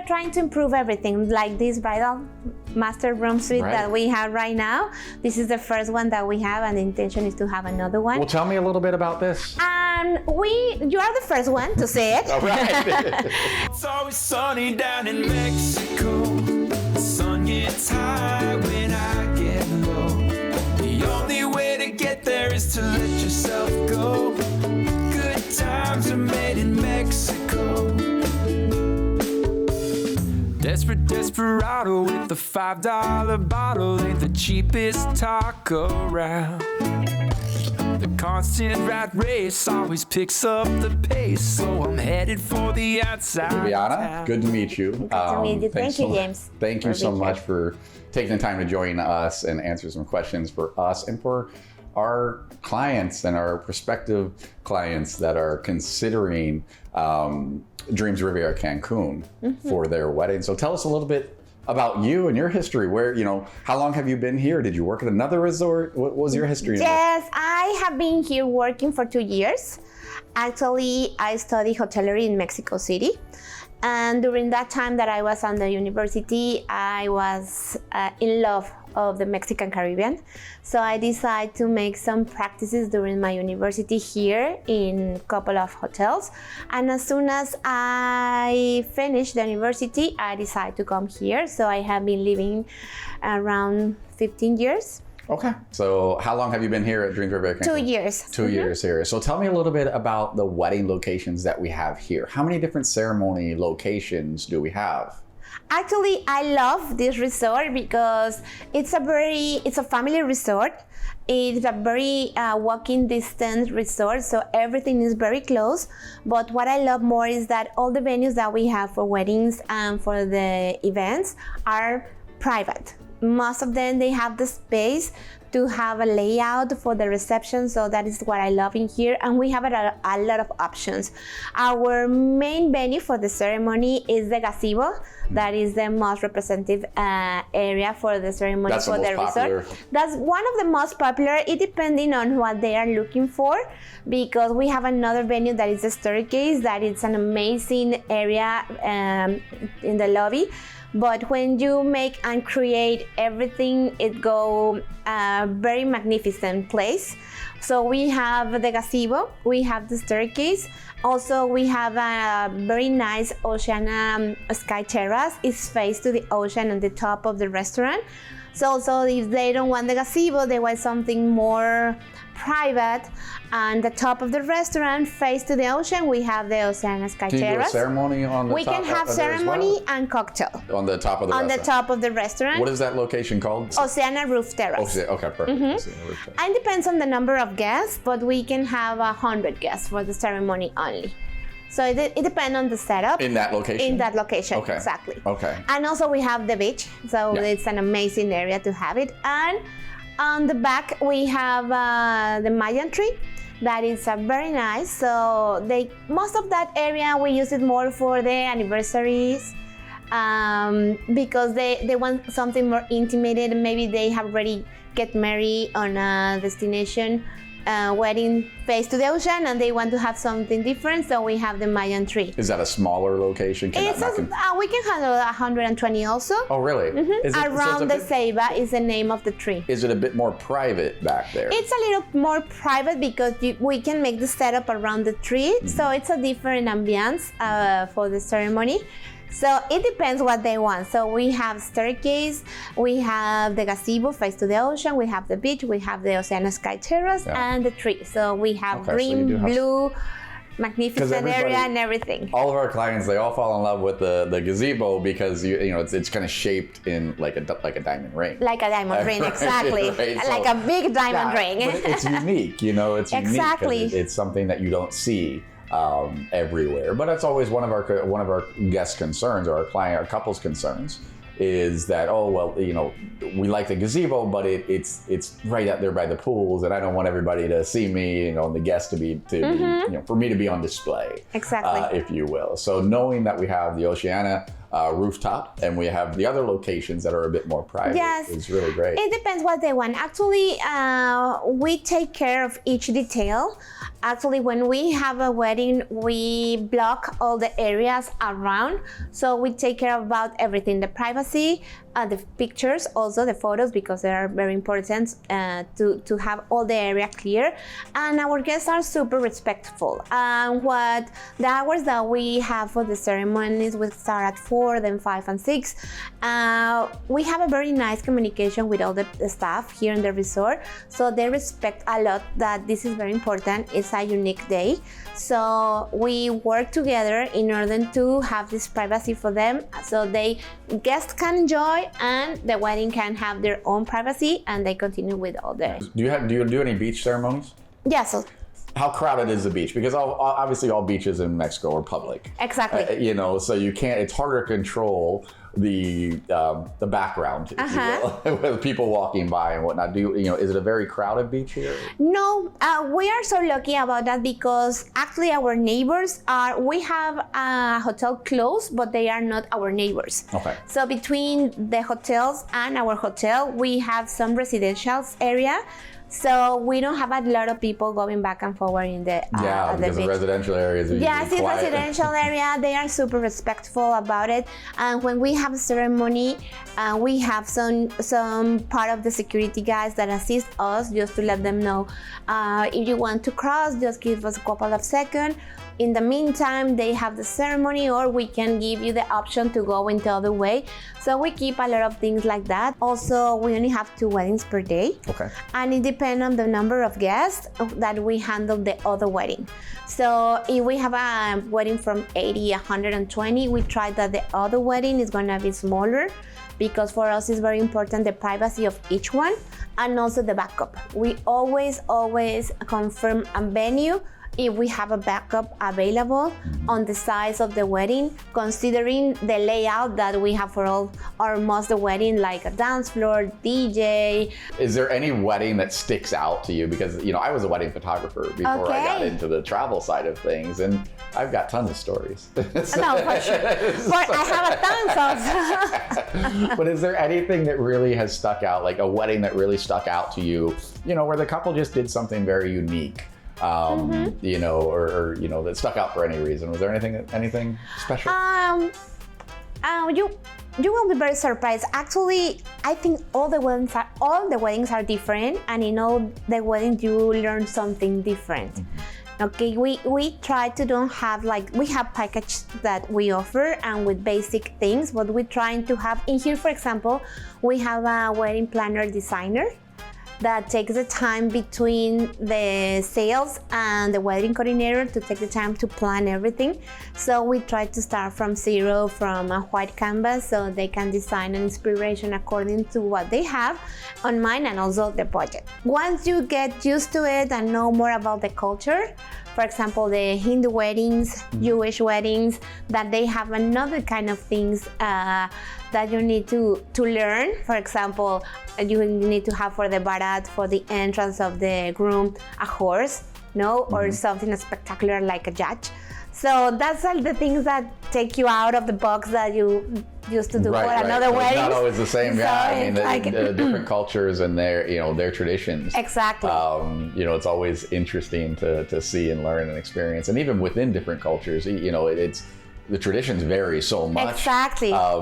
are trying to improve everything, like this bridal master room suite that we have right now. This is the first one that we have, and the intention is to have another one. Well, tell me a little bit about this. You are the first one to say it. All right. It's always sunny down in Mexico. The sun gets high when I get low. The only way to get there is to let yourself go. Good times are made in Mexico. Desperate desperado with the $5 bottle ain't the cheapest talk around. The constant rat race always picks up the pace, so I'm headed for the outside. Riviera, good to meet you. Good to meet you. Thank you, James. Thank you so much for taking the time to join us and answer some questions for us and for our clients and our prospective clients that are considering Dreams Riviera Cancun for their wedding. So tell us a little bit about you and your history. Where, how long have you been here? Did you work at another resort? What was your history? Yes, I have been here working for 2 years. Actually, I studied hotellerie in Mexico City. And during that time that I was on the university, I was in love of the Mexican Caribbean. So I decided to make some practices during my university here in a couple of hotels. And as soon as I finished the university, I decided to come here. So I have been living around 15 years. Okay. So how long have you been here at Dreams Riviera Cancun? 2 years. 2 years here. So tell me a little bit about the wedding locations that we have here. How many different ceremony locations do we have? Actually, I love this resort because it's a family resort. It's a very walking distance resort, so everything is very close. But what I love more is that all the venues that we have for weddings and for the events are private. Most of them, they have the space to have a layout for the reception, so that is what I love in here, and we have a lot of options. Our main venue for the ceremony is the gazebo. That is the most representative area for the ceremony for the resort. That's one of the most popular. It depending on what they are looking for, because we have another venue that is a staircase, that is an amazing area in the lobby. But when you make and create everything, it go a very magnificent place. So we have the gazebo, we have the staircase. Also, we have a very nice ocean sky terrace. It's faced to the ocean on the top of the restaurant. So also, if they don't want the gazebo, they want something more private, and the top of the restaurant face to the ocean, we have the ocean sky terrace. Do you do a ceremony on the top? We can have ceremony and cocktail on the top of the restaurant. On the top of the restaurant. What is that location called? Oceana Roof Terrace. Okay, perfect. Mm-hmm. And it depends on the number of guests, but we can have 100 guests for the ceremony only. So it depends on the setup. In that location? In that location, okay. Exactly. Okay. And also we have the beach, so it's an amazing area to have it. And on the back we have the Mayan tree. That is very nice. So most of that area we use it more for the anniversaries, because they want something more intimate. Maybe they have already get married on a destination wedding face to the ocean, and they want to have something different, so we have the Mayan tree. Is that a smaller location? We can handle 120 also. Oh, really? Mm-hmm. Around the Ceiba is the name of the tree. Is it a bit more private back there? It's a little more private because we can make the setup around the tree, so it's a different ambience for the ceremony. So it depends what they want. So we have staircase, we have the gazebo face to the ocean, we have the beach, we have the Oceana Sky Terrace, and the tree. So we have green, blue, magnificent area and everything. All of our clients, they all fall in love with the gazebo because it's kind of shaped in like a diamond ring. Like a diamond ring, exactly. Right? Like a big diamond ring. But it's unique, it's exactly. unique. It's something that you don't see everywhere. But that's always one of our guest concerns, or our couple's concerns, is that we like the gazebo, but it's right out there by the pools, and I don't want everybody to see me, and the guests to be for me to be on display, exactly, if you will. So knowing that we have the Oceana rooftop, and we have the other locations that are a bit more private. Yes. It's really great. It depends what they want. Actually, we take care of each detail. Actually, when we have a wedding, we block all the areas around. So we take care about everything, the privacy, the pictures, also the photos, because they are very important to have all the area clear. And our guests are super respectful. What the hours that we have for the ceremonies, we start at 4, then 5 and 6. We have a very nice communication with all the staff here in the resort. So they respect a lot that this is very important. It's a unique day. So we work together in order to have this privacy for them, so guests can enjoy and the wedding can have their own privacy, and they continue with all the. Do you do any beach ceremonies? Yeah. So how crowded is the beach? Because obviously all beaches in Mexico are public. Exactly. So you can't. It's harder to control the background, if you will, with people walking by and whatnot. Is it a very crowded beach here? No, we are so lucky about that, because actually our neighbors we have a hotel close, but they are not our neighbors. Okay. So between the hotels and our hotel, we have some residential area. So we don't have a lot of people going back and forward in the because the residential areas are yes, in quiet. residential area, they are super respectful about it. And when we have a ceremony, we have some part of the security guys that assist us just to let them know, if you want to cross, just give us a couple of seconds. In the meantime, they have the ceremony, or we can give you the option to go in the other way. So we keep a lot of things like that. Also, we only have 2 weddings per day. Okay. And it depends on the number of guests that we handle the other wedding. So if we have a wedding from 80, 120, we try that the other wedding is gonna be smaller, because for us it's very important the privacy of each one, and also the backup. We always confirm a venue if we have a backup available on the size of the wedding, considering the layout that we have for most the wedding, like a dance floor, DJ. Is there any wedding that sticks out to you? Because I was a wedding photographer before I got into the travel side of things, and I've got tons of stories. No, for sure. But I have a tons of. But is there anything that really has stuck out, like a wedding that really stuck out to you, where the couple just did something very unique? That stuck out for any reason? Was there anything special? You will be very surprised. Actually, I think all the weddings are different, and in all the weddings you learn something different. Okay, we try to don't have we have package that we offer and with basic things, but we're trying to have in here. For example, we have a wedding planner designer that takes the time between the sales and the wedding coordinator to take the time to plan everything. So we try to start from zero, from a white canvas, so they can design an inspiration according to what they have on mind, and also the budget. Once you get used to it and know more about the culture, for example, the Hindu weddings, Jewish weddings, that they have another kind of things that you need to learn. For example, you need to have for the barat, for the entrance of the groom, a horse, or something spectacular like a judge. So that's all the things that take you out of the box that you used to do for another wedding. It's not always the same. So different cultures and their traditions. Exactly. It's always interesting to see and learn and experience, and even within different cultures, the traditions vary so much. Exactly. I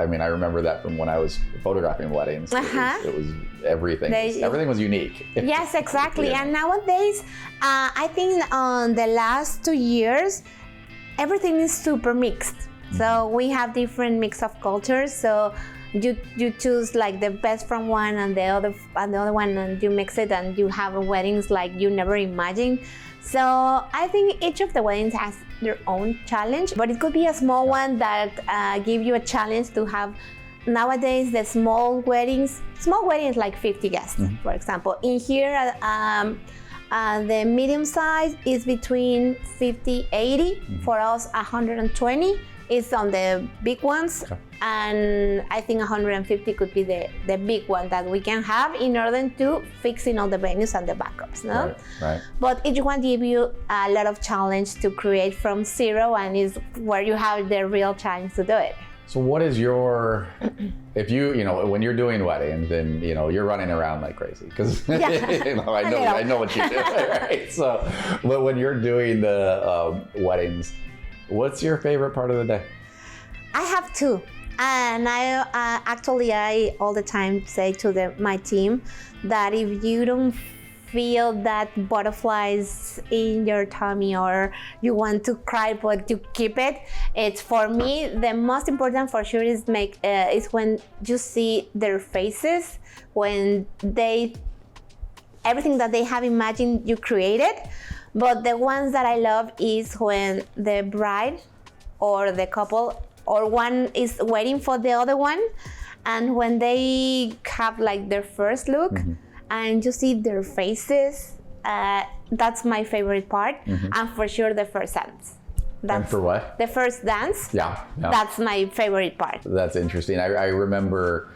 remember that from when I was photographing weddings. It was everything. Everything was unique. Yes, exactly. And nowadays, I think on the last 2 years, everything is super mixed. So we have different mix of cultures. So you choose like the best from one and the other one, and you mix it, and you have weddings like you never imagined. So I think each of the weddings has their own challenge, but it could be a small one that give you a challenge to have. Nowadays, the small weddings like 50 guests, for example. In here, the medium size is between 50, 80. For us, 120. is on the big ones. Okay. And I think 150 could be the big one that we can have in order to fixing all the venues and the backups, no? Right. But each one give you a lot of challenge to create from zero, and is where you have the real challenge to do it. So what is your, if you know, when you're doing weddings, then, you know, you're running around like crazy because, Yeah. you know, I know what you do, right? So, but when you're doing the weddings, what's your favorite part of the day? I have two. And I all the time say to my team that if you don't feel that butterflies in your tummy or you want to cry but you keep it, it's for me the most important for sure is when you see their faces, when everything that they have imagined you created. But the ones that I love is when the bride or the couple or one is waiting for the other one, and when they have like their first look, and you see their faces, that's my favorite part. And for sure the first dance. And for what? The first dance. Yeah. That's my favorite part. That's interesting. I remember,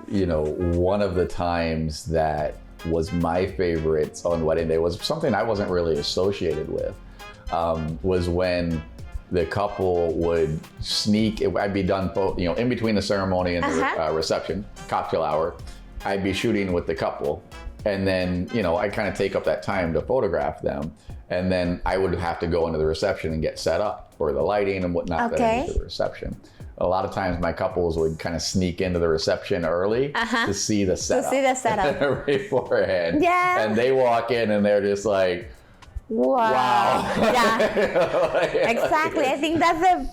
you know, one of the times that was my favorite on wedding day was something I wasn't really associated with, was when the couple would sneak. I'd be done, you know, in between the ceremony and the reception, cocktail hour. I'd be shooting with the couple, and then, you know, I kind of take up that time to photograph them, and then I would have to go into the reception and get set up for the lighting and whatnot that I need for the reception. A lot of times my couples would kind of sneak into the reception early to see the setup. Beforehand. Yeah. And they walk in and they're just like, wow. Yeah. Exactly. I think that's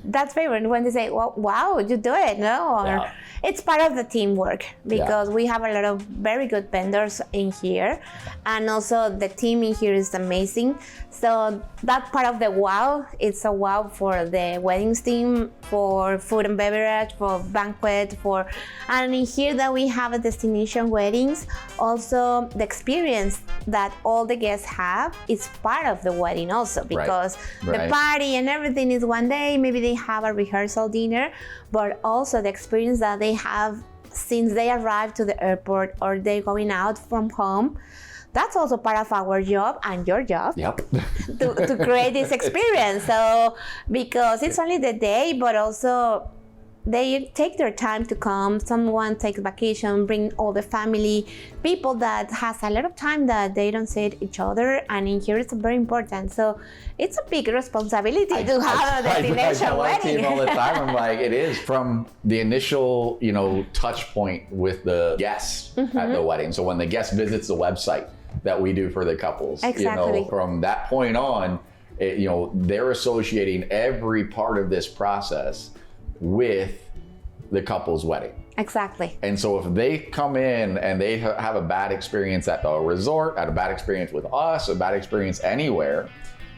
that's favorite when they say, well, wow, you do it, no? Or it's part of the teamwork because we have a lot of very good vendors in here, and also the team in here is amazing. So that part of the wow, it's a wow for the weddings team, for food and beverage, for banquet, and in here that we have a destination weddings, also the experience that all the guests have is part of the wedding also, because the party and everything is one day, maybe they have a rehearsal dinner, but also the experience that they have since they arrived to the airport or they're going out from home. That's also part of our job and your job to create this experience. So because it's only the day, but also they take their time to come. Someone takes vacation, bring all the family, people that has a lot of time that they don't see each other, and in here it's very important. So it's a big responsibility to have a destination wedding. I tell our team all the time, I'm like, it is from the initial, you know, touch point with the guests at the wedding. So when the guest visits the website that we do for the couples, you know, from that point on, you know, they're associating every part of this process with the couple's wedding. Exactly. And so if they come in and they have a bad experience at the resort, a bad experience with us, a bad experience anywhere,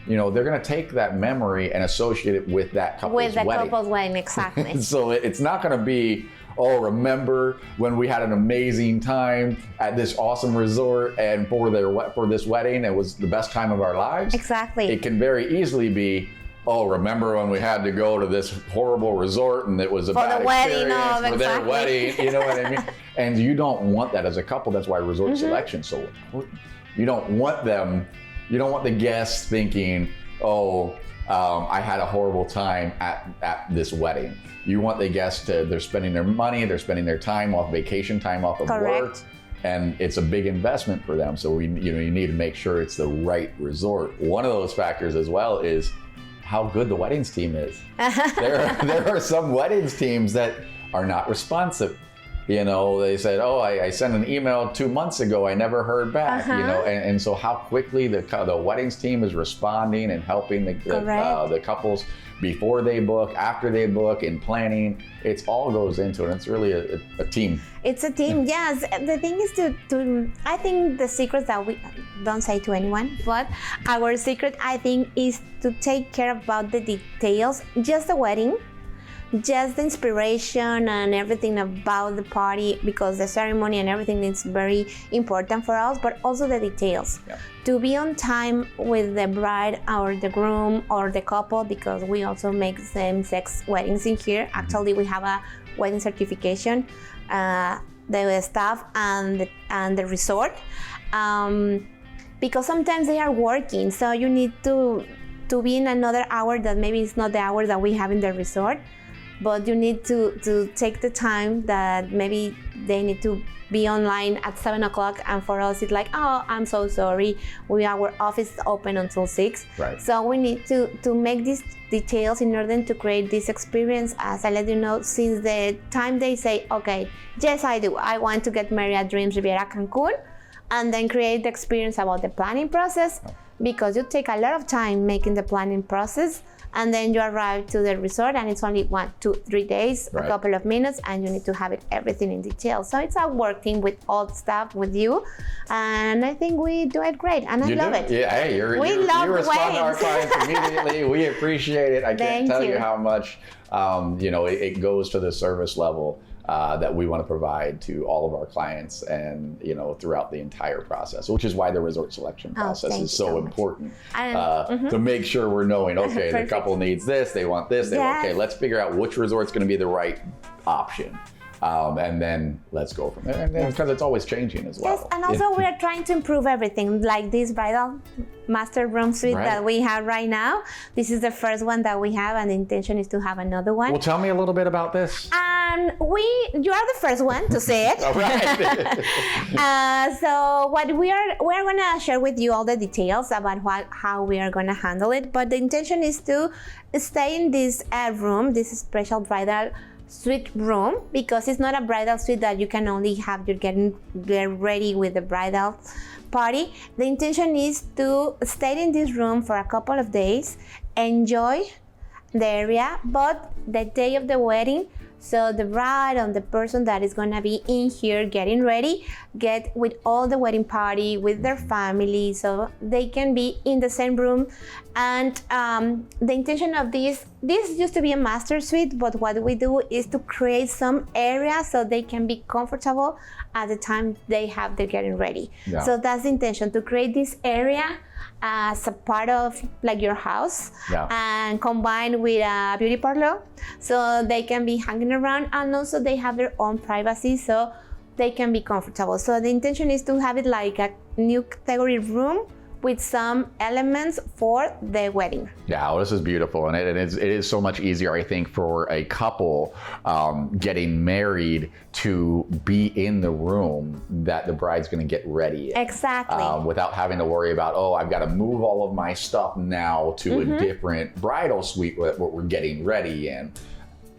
you know, they're going to take that memory and associate it with that couple's wedding. With the couple's wedding, exactly. So it's not going to be, oh, remember when we had an amazing time at this awesome resort and for this wedding, it was the best time of our lives. Exactly. It can very easily be, oh, remember when we had to go to this horrible resort and it was a bad experience for their wedding, you know what I mean? And you don't want that as a couple. That's why resort selection is so important. You don't want the guests thinking, oh, I had a horrible time at this wedding. You want the guests they're spending their money, they're spending their time off, vacation time off of work, and it's a big investment for them. So you need to make sure it's the right resort. One of those factors as well is how good the weddings team is. There are some weddings teams that are not responsive. You know, they said, oh, I sent an email 2 months ago, I never heard back, you know, and so how quickly the weddings team is responding and helping the couples before they book, after they book, in planning, it all goes into it. It's really a team. It's a team, yes. The thing is I think the secret that we don't say to anyone, but our secret, I think, is to take care about the details, just the wedding, just the inspiration and everything about the party, because the ceremony and everything is very important for us, but also the details. Yeah. To be on time with the bride or the groom or the couple, because we also make same-sex weddings in here. Actually, we have a wedding certification, the staff and the resort, because sometimes they are working, so you need to be in another hour that maybe it's not the hour that we have in the resort, but you need to take the time that maybe they need to be online at 7 o'clock, and for us it's like, oh, I'm so sorry, our office is open until 6. Right. So we need to make these details in order to create this experience. As I let you know, since the time they say, okay, yes, I want to get married at Dreams Riviera Cancun, and then create the experience about the planning process, because you take a lot of time making the planning process, and then you arrive to the resort and it's only 1, 2, 3 days, right. A couple of minutes, and you need to have everything in detail. So it's a working with all the staff, with you, and I think we do it great, and I love it. Yeah, hey, you respond to our clients immediately. We appreciate it. I can't tell you how much it goes to the service level that we want to provide to all of our clients, and throughout the entire process, which is why the resort selection process is so important, to make sure we're knowing, okay, the couple needs this, they want this, okay, let's figure out which resort's going to be the right option. And then let's go from there. And then because it's always changing as well. Yes, and also we are trying to improve everything, like this bridal master room suite that we have right now. This is the first one that we have, and the intention is to have another one. Well, tell me a little bit about this. You are the first one to say it. All right. So what we're going to share with you all the details about how we are going to handle it. But the intention is to stay in this room, this special bridal suite room, because it's not a bridal suite that you can only have you get ready with the bridal party. The intention is to stay in this room for a couple of days, enjoy the area, but the day of the wedding, so the bride and the person that is gonna be in here getting ready, get with all the wedding party, with their family, so they can be in the same room. And the intention of this used to be a master suite, but what we do is to create some area so they can be comfortable at the time they have their getting ready. Yeah. So that's the intention, to create this area as a part of like your house, and combined with a beauty parlor, so they can be hanging around, and also they have their own privacy, so they can be comfortable. So the intention is to have it like a new category room with some elements for the wedding. Yeah, well, this is beautiful, and it is so much easier, I think, for a couple getting married to be in the room that the bride's going to get ready in. Exactly. Without having to worry about, I've got to move all of my stuff now to a different bridal suite what we're getting ready in.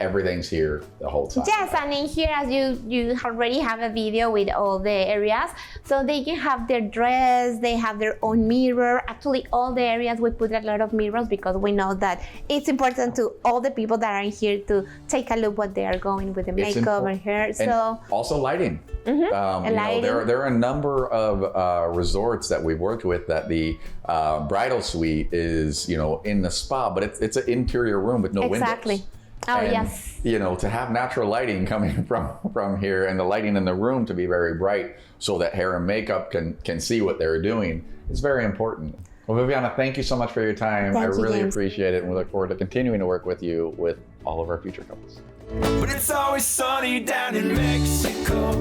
Everything's here the whole time. Yes, and in here, as you already have a video with all the areas, so they can have their dress, they have their own mirror. Actually, all the areas we put a lot of mirrors, because we know that it's important to all the people that are in here to take a look what they are going with the makeup and hair. And so also lighting. Lighting. There are a number of resorts that we've worked with that the bridal suite is in the spa, but it's an interior room with no windows. Exactly. Oh, and, yes. To have natural lighting coming from here, and the lighting in the room to be very bright so that hair and makeup can see what they're doing is very important. Well, Viviana, thank you so much for your time. I really appreciate it, and we look forward to continuing to work with you with all of our future couples. But it's always sunny down in Mexico.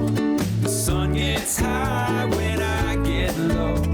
The sun gets high when I get low.